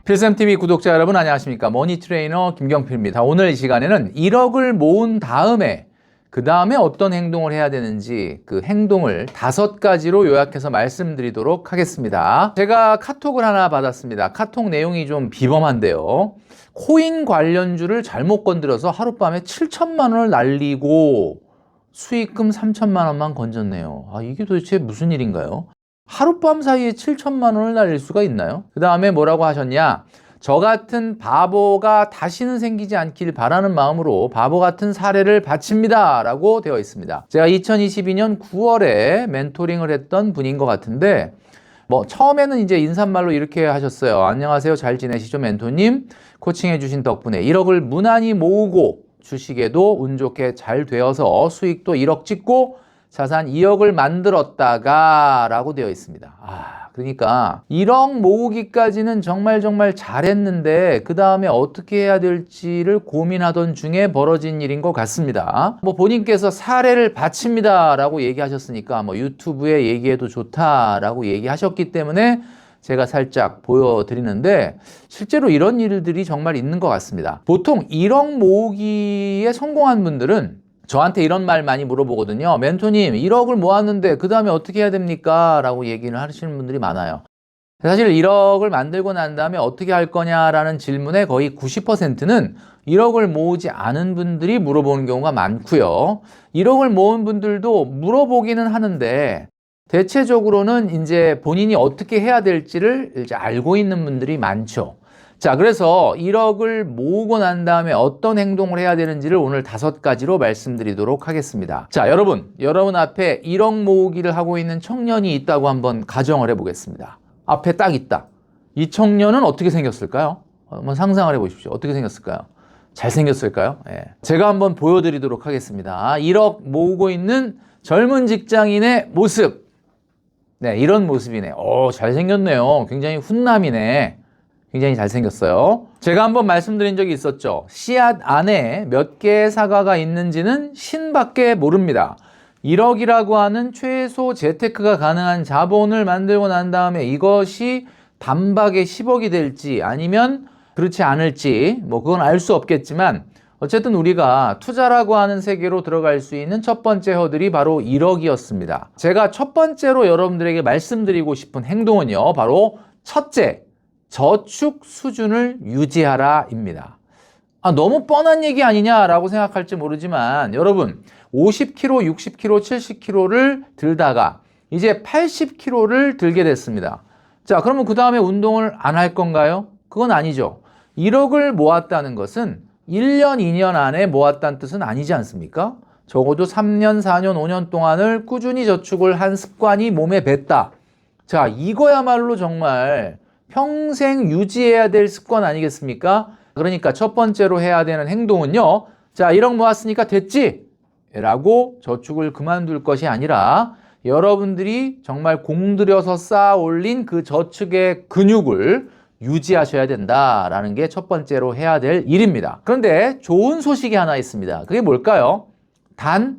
필샘TV 구독자 여러분 안녕하십니까? 머니트레이너 김경필입니다. 오늘 이 시간에는 1억을 모은 다음에 그 다음에 어떤 행동을 해야 되는지 그 행동을 5가지로 요약해서 말씀드리도록 하겠습니다. 제가 카톡을 하나 받았습니다. 카톡 내용이 좀 비범한데요. 코인 관련주를 잘못 건드려서 하룻밤에 7천만 원을 날리고 수익금 3천만 원만 건졌네요. 이게 도대체 무슨 일인가요? 하룻밤 사이에 7천만 원을 날릴 수가 있나요? 그 다음에 뭐라고 하셨냐? 저 같은 바보가 다시는 생기지 않길 바라는 마음으로 바보 같은 사례를 바칩니다 라고 되어 있습니다. 제가 2022년 9월에 멘토링을 했던 분인 것 같은데 처음에는 이제 인사말로 이렇게 하셨어요. 안녕하세요, 잘 지내시죠 멘토님? 코칭해 주신 덕분에 1억을 무난히 모으고 주식에도 운 좋게 잘 되어서 수익도 1억 찍고 자산 2억을 만들었다가 라고 되어 있습니다. 그러니까 1억 모으기까지는 정말 잘했는데 그 다음에 어떻게 해야 될지를 고민하던 중에 벌어진 일인 것 같습니다. 본인께서 사례를 바칩니다 라고 얘기하셨으니까 유튜브에 얘기해도 좋다라고 얘기하셨기 때문에 제가 살짝 보여드리는데 실제로 이런 일들이 정말 있는 것 같습니다. 보통 1억 모으기에 성공한 분들은 저한테 이런 말 많이 물어보거든요. 멘토님 1억을 모았는데 그 다음에 어떻게 해야 됩니까? 라고 얘기를 하시는 분들이 많아요. 사실 1억을 만들고 난 다음에 어떻게 할 거냐라는 질문의 거의 90%는 1억을 모으지 않은 분들이 물어보는 경우가 많고요. 1억을 모은 분들도 물어보기는 하는데 대체적으로는 이제 본인이 어떻게 해야 될지를 이제 알고 있는 분들이 많죠. 자, 그래서 1억을 모으고 난 다음에 어떤 행동을 해야 되는지를 오늘 5가지로 말씀드리도록 하겠습니다. 자, 여러분 앞에 1억 모으기를 하고 있는 청년이 있다고 한번 가정을 해보겠습니다. 앞에 딱 있다. 이 청년은 어떻게 생겼을까요? 한번 상상을 해보십시오. 어떻게 생겼을까요? 잘생겼을까요? 제가 한번 보여드리도록 하겠습니다. 1억 모으고 있는 젊은 직장인의 모습. 이런 모습이네. 잘생겼네요. 굉장히 훈남이네. 굉장히 잘생겼어요. 제가 한번 말씀드린 적이 있었죠. 씨앗 안에 몇 개의 사과가 있는지는 신밖에 모릅니다. 1억이라고 하는 최소 재테크가 가능한 자본을 만들고 난 다음에 이것이 단박에 10억이 될지 아니면 그렇지 않을지 그건 알 수 없겠지만 어쨌든 우리가 투자라고 하는 세계로 들어갈 수 있는 첫 번째 허들이 바로 1억이었습니다. 제가 첫 번째로 여러분들에게 말씀드리고 싶은 행동은요. 바로 첫째, 저축 수준을 유지하라 입니다. 너무 뻔한 얘기 아니냐라고 생각할지 모르지만 여러분 50kg, 60kg, 70kg를 들다가 이제 80kg를 들게 됐습니다. 자, 그러면 그 다음에 운동을 안 할 건가요? 그건 아니죠. 1억을 모았다는 것은 1년, 2년 안에 모았다는 뜻은 아니지 않습니까? 적어도 3년, 4년, 5년 동안을 꾸준히 저축을 한 습관이 몸에 뱄다. 자, 이거야말로 정말 평생 유지해야 될 습관 아니겠습니까? 그러니까 첫 번째로 해야 되는 행동은요. 자, 1억 모았으니까 됐지? 라고 저축을 그만둘 것이 아니라 여러분들이 정말 공들여서 쌓아 올린 그 저축의 근육을 유지하셔야 된다라는 게 첫 번째로 해야 될 일입니다. 그런데 좋은 소식이 하나 있습니다. 그게 뭘까요? 단,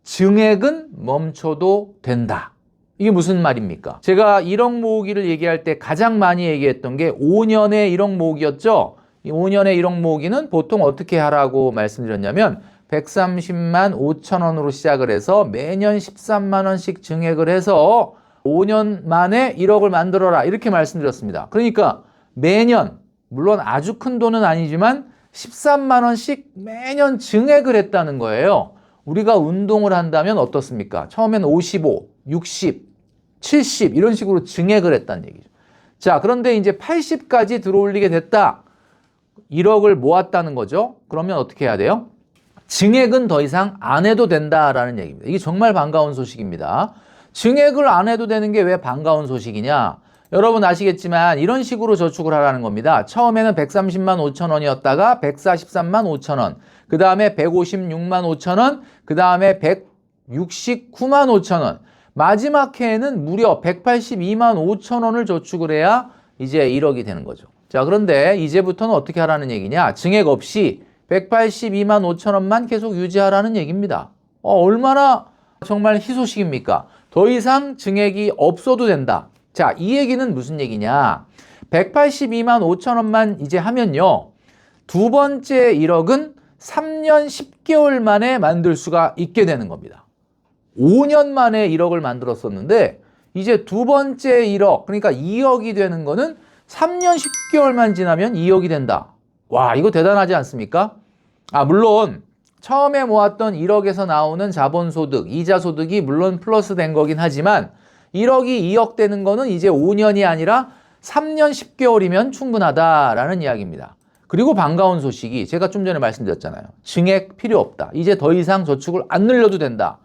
증액은 멈춰도 된다. 이게 무슨 말입니까? 제가 1억 모으기를 얘기할 때 가장 많이 얘기했던 게 5년의 1억 모으기였죠. 이 5년의 1억 모으기는 보통 어떻게 하라고 말씀드렸냐면 130만 5천 원으로 시작을 해서 매년 13만 원씩 증액을 해서 5년 만에 1억을 만들어라 이렇게 말씀드렸습니다. 그러니까 매년 물론 아주 큰 돈은 아니지만 13만 원씩 매년 증액을 했다는 거예요. 우리가 운동을 한다면 어떻습니까? 처음엔 55, 60, 70 이런 식으로 증액을 했다는 얘기죠. 자, 그런데 이제 80까지 들어올리게 됐다. 1억을 모았다는 거죠. 그러면 어떻게 해야 돼요? 증액은 더 이상 안 해도 된다라는 얘기입니다. 이게 정말 반가운 소식입니다. 증액을 안 해도 되는 게 왜 반가운 소식이냐? 여러분 아시겠지만 이런 식으로 저축을 하라는 겁니다. 처음에는 130만 5천 원이었다가 143만 5천 원, 그 다음에 156만 5천 원, 그 다음에 169만 5천 원, 마지막 해에는 무려 182만 5천 원을 저축을 해야 이제 1억이 되는 거죠. 자, 그런데 이제부터는 어떻게 하라는 얘기냐? 증액 없이 182만 5천 원만 계속 유지하라는 얘기입니다. 얼마나 정말 희소식입니까? 더 이상 증액이 없어도 된다. 자, 이 얘기는 무슨 얘기냐? 182만 5천 원만 이제 하면요. 두 번째 1억은 3년 10개월 만에 만들 수가 있게 되는 겁니다. 5년 만에 1억을 만들었었는데 이제 두 번째 1억, 그러니까 2억이 되는 거는 3년 10개월만 지나면 2억이 된다. 와, 이거 대단하지 않습니까? 물론 처음에 모았던 1억에서 나오는 자본소득, 이자소득이 물론 플러스 된 거긴 하지만 1억이 2억 되는 거는 이제 5년이 아니라 3년 10개월이면 충분하다라는 이야기입니다. 그리고 반가운 소식이 제가 좀 전에 말씀드렸잖아요. 증액 필요 없다. 이제 더 이상 저축을 안 늘려도 된다.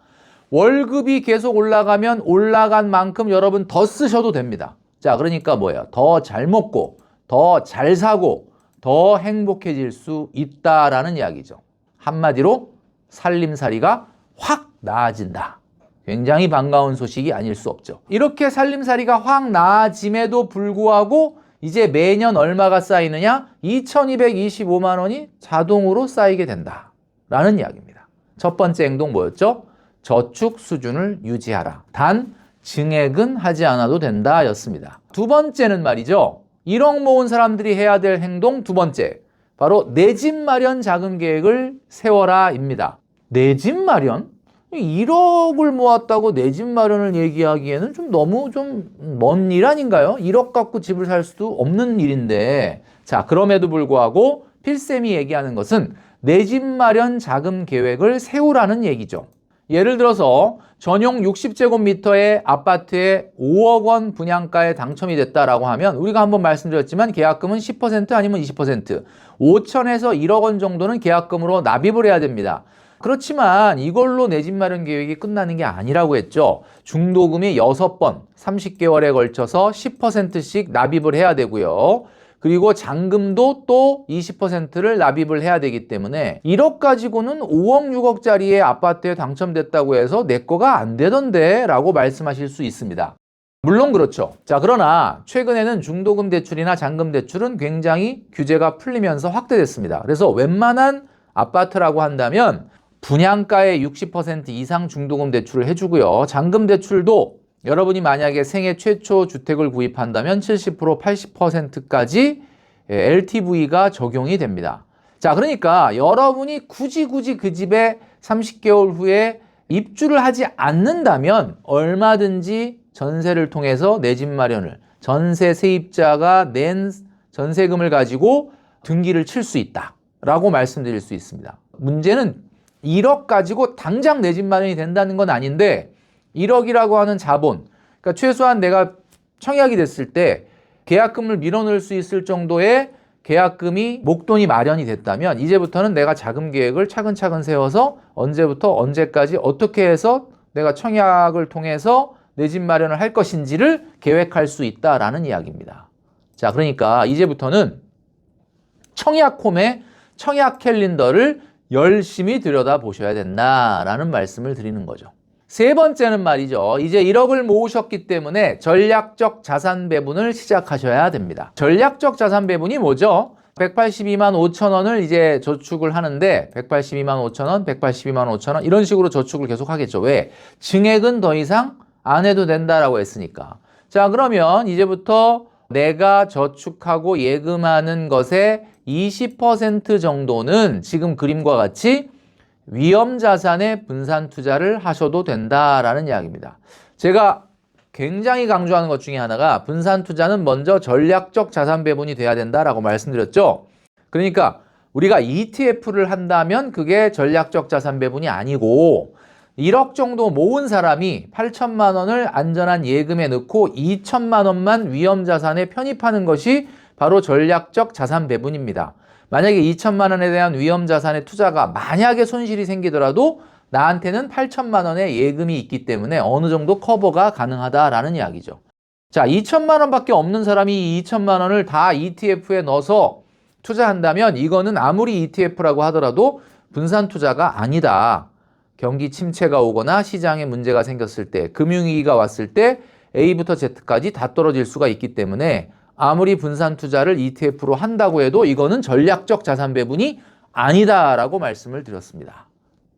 월급이 계속 올라가면 올라간 만큼 여러분 더 쓰셔도 됩니다. 자, 그러니까 뭐예요? 더 잘 먹고, 더 잘 사고, 더 행복해질 수 있다라는 이야기죠. 한마디로 살림살이가 확 나아진다. 굉장히 반가운 소식이 아닐 수 없죠. 이렇게 살림살이가 확 나아짐에도 불구하고 이제 매년 얼마가 쌓이느냐? 2,225만 원이 자동으로 쌓이게 된다라는 이야기입니다. 첫 번째 행동 뭐였죠? 저축 수준을 유지하라. 단 증액은 하지 않아도 된다 였습니다. 두 번째는 말이죠. 1억 모은 사람들이 해야 될 행동 두 번째. 바로 내 집 마련 자금 계획을 세워라 입니다. 내 집 마련? 1억을 모았다고 내 집 마련을 얘기하기에는 좀 너무 좀 먼 일 아닌가요? 1억 갖고 집을 살 수도 없는 일인데. 자, 그럼에도 불구하고 필쌤이 얘기하는 것은 내 집 마련 자금 계획을 세우라는 얘기죠. 예를 들어서 전용 60제곱미터의 아파트에 5억 원 분양가에 당첨이 됐다라고 하면 우리가 한번 말씀드렸지만 계약금은 10% 아니면 20%, 5천에서 1억 원 정도는 계약금으로 납입을 해야 됩니다. 그렇지만 이걸로 내 집 마련 계획이 끝나는 게 아니라고 했죠. 중도금이 6번, 30개월에 걸쳐서 10%씩 납입을 해야 되고요. 그리고 잔금도 또 20%를 납입을 해야 되기 때문에 1억 가지고는 5억, 6억짜리의 아파트에 당첨됐다고 해서 내 거가 안 되던데 라고 말씀하실 수 있습니다. 물론 그렇죠. 자, 그러나 최근에는 중도금 대출이나 잔금 대출은 굉장히 규제가 풀리면서 확대됐습니다. 그래서 웬만한 아파트라고 한다면 분양가의 60% 이상 중도금 대출을 해주고요. 잔금 대출도 여러분이 만약에 생애 최초 주택을 구입한다면 70%, 80%까지 LTV가 적용이 됩니다. 자, 그러니까 여러분이 굳이 그 집에 30개월 후에 입주를 하지 않는다면 얼마든지 전세를 통해서 내 집 마련을, 전세 세입자가 낸 전세금을 가지고 등기를 칠 수 있다라고 말씀드릴 수 있습니다. 문제는 1억 가지고 당장 내 집 마련이 된다는 건 아닌데 1억이라고 하는 자본, 그러니까 최소한 내가 청약이 됐을 때 계약금을 밀어넣을 수 있을 정도의 계약금이 목돈이 마련이 됐다면 이제부터는 내가 자금 계획을 차근차근 세워서 언제부터 언제까지 어떻게 해서 내가 청약을 통해서 내 집 마련을 할 것인지를 계획할 수 있다라는 이야기입니다. 자, 그러니까 이제부터는 청약홈의 청약 캘린더를 열심히 들여다보셔야 된다라는 말씀을 드리는 거죠. 세 번째는 말이죠. 이제 1억을 모으셨기 때문에 전략적 자산 배분을 시작하셔야 됩니다. 전략적 자산 배분이 뭐죠? 182만 5천 원을 이제 저축을 하는데 182만 5천 원, 182만 5천 원 이런 식으로 저축을 계속 하겠죠. 왜? 증액은 더 이상 안 해도 된다라고 했으니까. 자, 그러면 이제부터 내가 저축하고 예금하는 것의 20% 정도는 지금 그림과 같이 위험자산에 분산 투자를 하셔도 된다라는 이야기입니다. 제가 굉장히 강조하는 것 중에 하나가 분산 투자는 먼저 전략적 자산 배분이 돼야 된다라고 말씀드렸죠. 그러니까 우리가 ETF를 한다면 그게 전략적 자산 배분이 아니고 1억 정도 모은 사람이 8천만 원을 안전한 예금에 넣고 2천만 원만 위험자산에 편입하는 것이 바로 전략적 자산 배분입니다. 만약에 2천만 원에 대한 위험자산의 투자가 만약에 손실이 생기더라도 나한테는 8천만 원의 예금이 있기 때문에 어느 정도 커버가 가능하다라는 이야기죠. 자, 2천만 원밖에 없는 사람이 이 2천만 원을 다 ETF에 넣어서 투자한다면 이거는 아무리 ETF라고 하더라도 분산 투자가 아니다. 경기 침체가 오거나 시장에 문제가 생겼을 때, 금융위기가 왔을 때 A부터 Z까지 다 떨어질 수가 있기 때문에 아무리 분산 투자를 ETF로 한다고 해도 이거는 전략적 자산 배분이 아니다라고 말씀을 드렸습니다.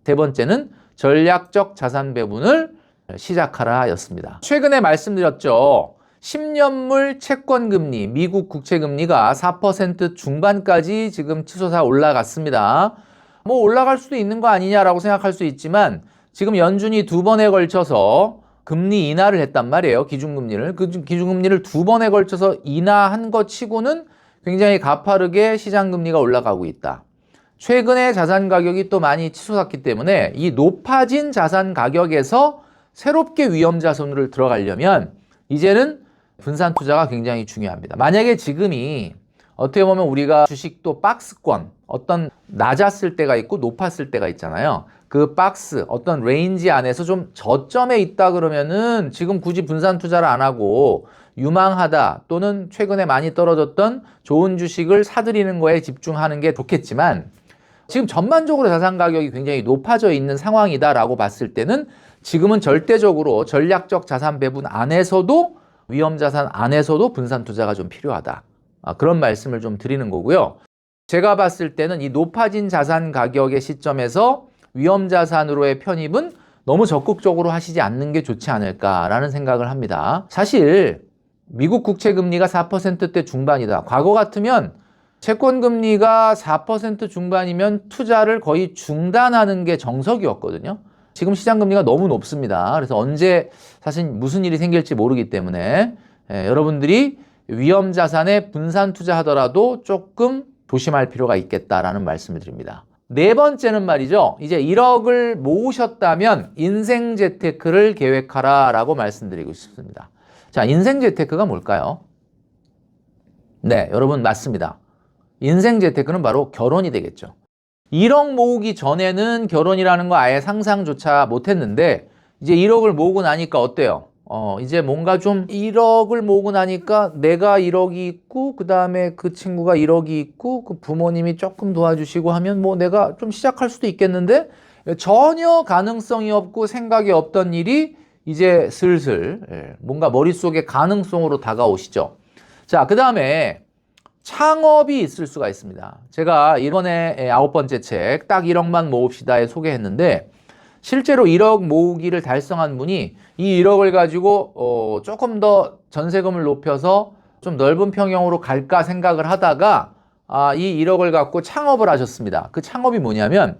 세 번째는 전략적 자산 배분을 시작하라 였습니다. 최근에 말씀드렸죠. 10년물 채권금리, 미국 국채금리가 4% 중반까지 지금 치솟아 올라갔습니다. 뭐 올라갈 수도 있는 거 아니냐라고 생각할 수 있지만 지금 연준이 2번에 걸쳐서 금리 인하를 했단 말이에요. 기준금리를. 그 기준금리를 2번에 걸쳐서 인하한 것 치고는 굉장히 가파르게 시장금리가 올라가고 있다. 최근에 자산 가격이 또 많이 치솟았기 때문에 이 높아진 자산 가격에서 새롭게 위험자산으로 들어가려면 이제는 분산 투자가 굉장히 중요합니다. 만약에 지금이 어떻게 보면 우리가 주식도 박스권, 어떤 낮았을 때가 있고 높았을 때가 있잖아요. 그 박스, 어떤 레인지 안에서 좀 저점에 있다 그러면은 지금 굳이 분산 투자를 안 하고 유망하다 또는 최근에 많이 떨어졌던 좋은 주식을 사들이는 거에 집중하는 게 좋겠지만 지금 전반적으로 자산 가격이 굉장히 높아져 있는 상황이다라고 봤을 때는 지금은 절대적으로 전략적 자산 배분 안에서도 위험자산 안에서도 분산 투자가 좀 필요하다. 그런 말씀을 좀 드리는 거고요. 제가 봤을 때는 이 높아진 자산 가격의 시점에서 위험자산으로의 편입은 너무 적극적으로 하시지 않는 게 좋지 않을까라는 생각을 합니다. 사실 미국 국채 금리가 4%대 중반이다. 과거 같으면 채권 금리가 4% 중반이면 투자를 거의 중단하는 게 정석이었거든요. 지금 시장 금리가 너무 높습니다. 그래서 언제 사실 무슨 일이 생길지 모르기 때문에 여러분들이 위험 자산에 분산 투자하더라도 조금 조심할 필요가 있겠다라는 말씀을 드립니다. 네 번째는 말이죠. 이제 1억을 모으셨다면 인생 재테크를 계획하라라고 말씀드리고 싶습니다. 자, 인생 재테크가 뭘까요? 네, 여러분 맞습니다. 인생 재테크는 바로 결혼이 되겠죠. 1억 모으기 전에는 결혼이라는 거 아예 상상조차 못했는데 이제 1억을 모으고 나니까 어때요? 이제 뭔가 좀 1억을 모으고 나니까 내가 1억이 있고 그 다음에 그 친구가 1억이 있고 그 부모님이 조금 도와주시고 하면 뭐 내가 좀 시작할 수도 있겠는데 전혀 가능성이 없고 생각이 없던 일이 이제 슬슬 뭔가 머릿속에 가능성으로 다가오시죠. 자, 그 다음에 창업이 있을 수가 있습니다. 제가 이번에 9번째 책 딱 1억만 모읍시다에 소개했는데 실제로 1억 모으기를 달성한 분이 이 1억을 가지고 조금 더 전세금을 높여서 좀 넓은 평형으로 갈까 생각을 하다가 이 1억을 갖고 창업을 하셨습니다. 그 창업이 뭐냐면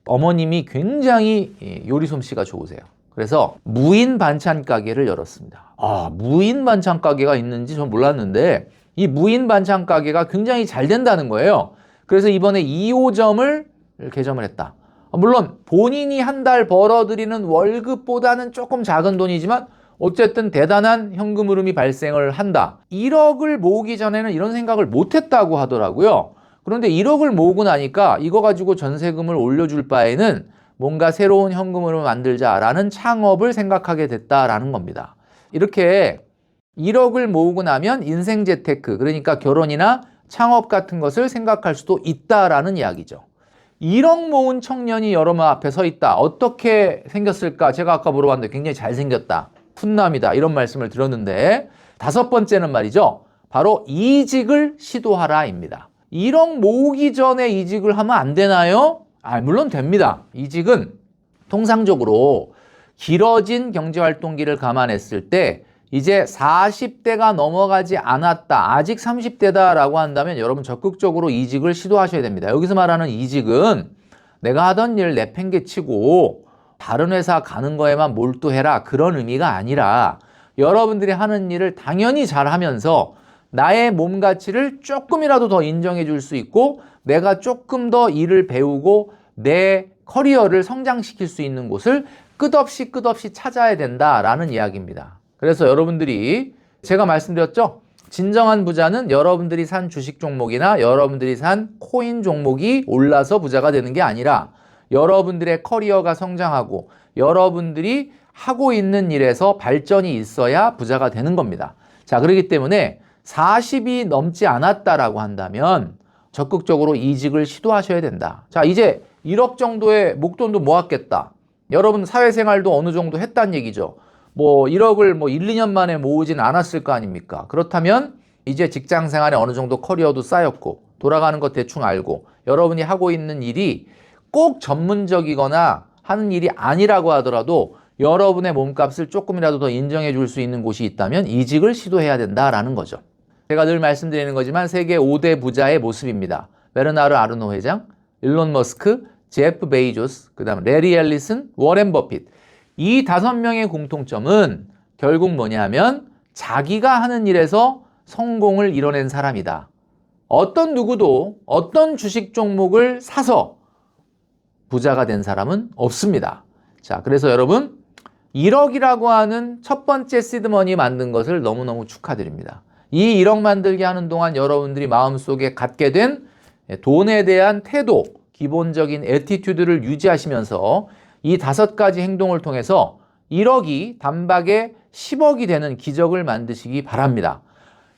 어머님이 굉장히 요리 솜씨가 좋으세요. 그래서 무인 반찬 가게를 열었습니다. 무인 반찬 가게가 있는지 전 몰랐는데 이 무인 반찬 가게가 굉장히 잘 된다는 거예요. 그래서 이번에 2호점을 개점을 했다. 물론 본인이 한 달 벌어들이는 월급보다는 조금 작은 돈이지만 어쨌든 대단한 현금 흐름이 발생을 한다. 1억을 모으기 전에는 이런 생각을 못했다고 하더라고요. 그런데 1억을 모으고 나니까 이거 가지고 전세금을 올려줄 바에는 뭔가 새로운 현금 흐름을 만들자라는 창업을 생각하게 됐다라는 겁니다. 이렇게 1억을 모으고 나면 인생 재테크, 그러니까 결혼이나 창업 같은 것을 생각할 수도 있다라는 이야기죠. 1억 모은 청년이 여러분 앞에 서 있다. 어떻게 생겼을까? 제가 아까 물어봤는데 굉장히 잘생겼다. 훈남이다. 이런 말씀을 드렸는데 5번째는 말이죠. 바로 이직을 시도하라입니다. 1억 모으기 전에 이직을 하면 안 되나요? 물론 됩니다. 이직은 통상적으로 길어진 경제활동기를 감안했을 때 이제 40대가 넘어가지 않았다. 아직 30대다라고 한다면 여러분 적극적으로 이직을 시도하셔야 됩니다. 여기서 말하는 이직은 내가 하던 일 내팽개치고 다른 회사 가는 거에만 몰두해라. 그런 의미가 아니라 여러분들이 하는 일을 당연히 잘하면서 나의 몸 가치를 조금이라도 더 인정해 줄 수 있고 내가 조금 더 일을 배우고 내 커리어를 성장시킬 수 있는 곳을 끝없이 찾아야 된다라는 이야기입니다. 그래서 여러분들이 제가 말씀드렸죠? 진정한 부자는 여러분들이 산 주식 종목이나 여러분들이 산 코인 종목이 올라서 부자가 되는 게 아니라 여러분들의 커리어가 성장하고 여러분들이 하고 있는 일에서 발전이 있어야 부자가 되는 겁니다. 자, 그렇기 때문에 40이 넘지 않았다라고 한다면 적극적으로 이직을 시도하셔야 된다. 자, 이제 1억 정도의 목돈도 모았겠다. 여러분 사회생활도 어느 정도 했다는 얘기죠. 1억을 1, 2년 만에 모으진 않았을 거 아닙니까? 그렇다면 이제 직장 생활에 어느 정도 커리어도 쌓였고 돌아가는 것 대충 알고 여러분이 하고 있는 일이 꼭 전문적이거나 하는 일이 아니라고 하더라도 여러분의 몸값을 조금이라도 더 인정해 줄 수 있는 곳이 있다면 이직을 시도해야 된다라는 거죠. 제가 늘 말씀드리는 거지만 세계 5대 부자의 모습입니다. 베르나르 아르노 회장, 일론 머스크, 제프 베이조스, 그 다음 레리 앨리슨, 워렌 버핏. 이 5명의 공통점은 결국 뭐냐면 자기가 하는 일에서 성공을 이뤄낸 사람이다. 어떤 누구도 어떤 주식 종목을 사서 부자가 된 사람은 없습니다. 자, 그래서 여러분 1억이라고 하는 첫 번째 시드머니 만든 것을 너무너무 축하드립니다. 이 1억 만들게 하는 동안 여러분들이 마음속에 갖게 된 돈에 대한 태도, 기본적인 애티튜드를 유지하시면서 이 5가지 행동을 통해서 1억이 단박에 10억이 되는 기적을 만드시기 바랍니다.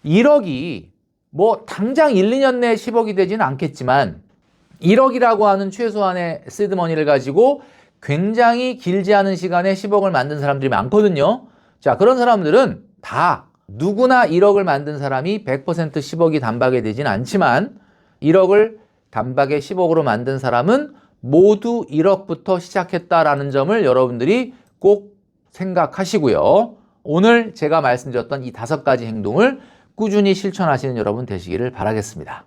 1억이 뭐 당장 1, 2년 내에 10억이 되지는 않겠지만 1억이라고 하는 최소한의 시드머니를 가지고 굉장히 길지 않은 시간에 10억을 만든 사람들이 많거든요. 자, 그런 사람들은 다 누구나 1억을 만든 사람이 100% 10억이 단박에 되진 않지만 1억을 단박에 10억으로 만든 사람은 모두 1억부터 시작했다라는 점을 여러분들이 꼭 생각하시고요. 오늘 제가 말씀드렸던 이 5가지 행동을 꾸준히 실천하시는 여러분 되시기를 바라겠습니다.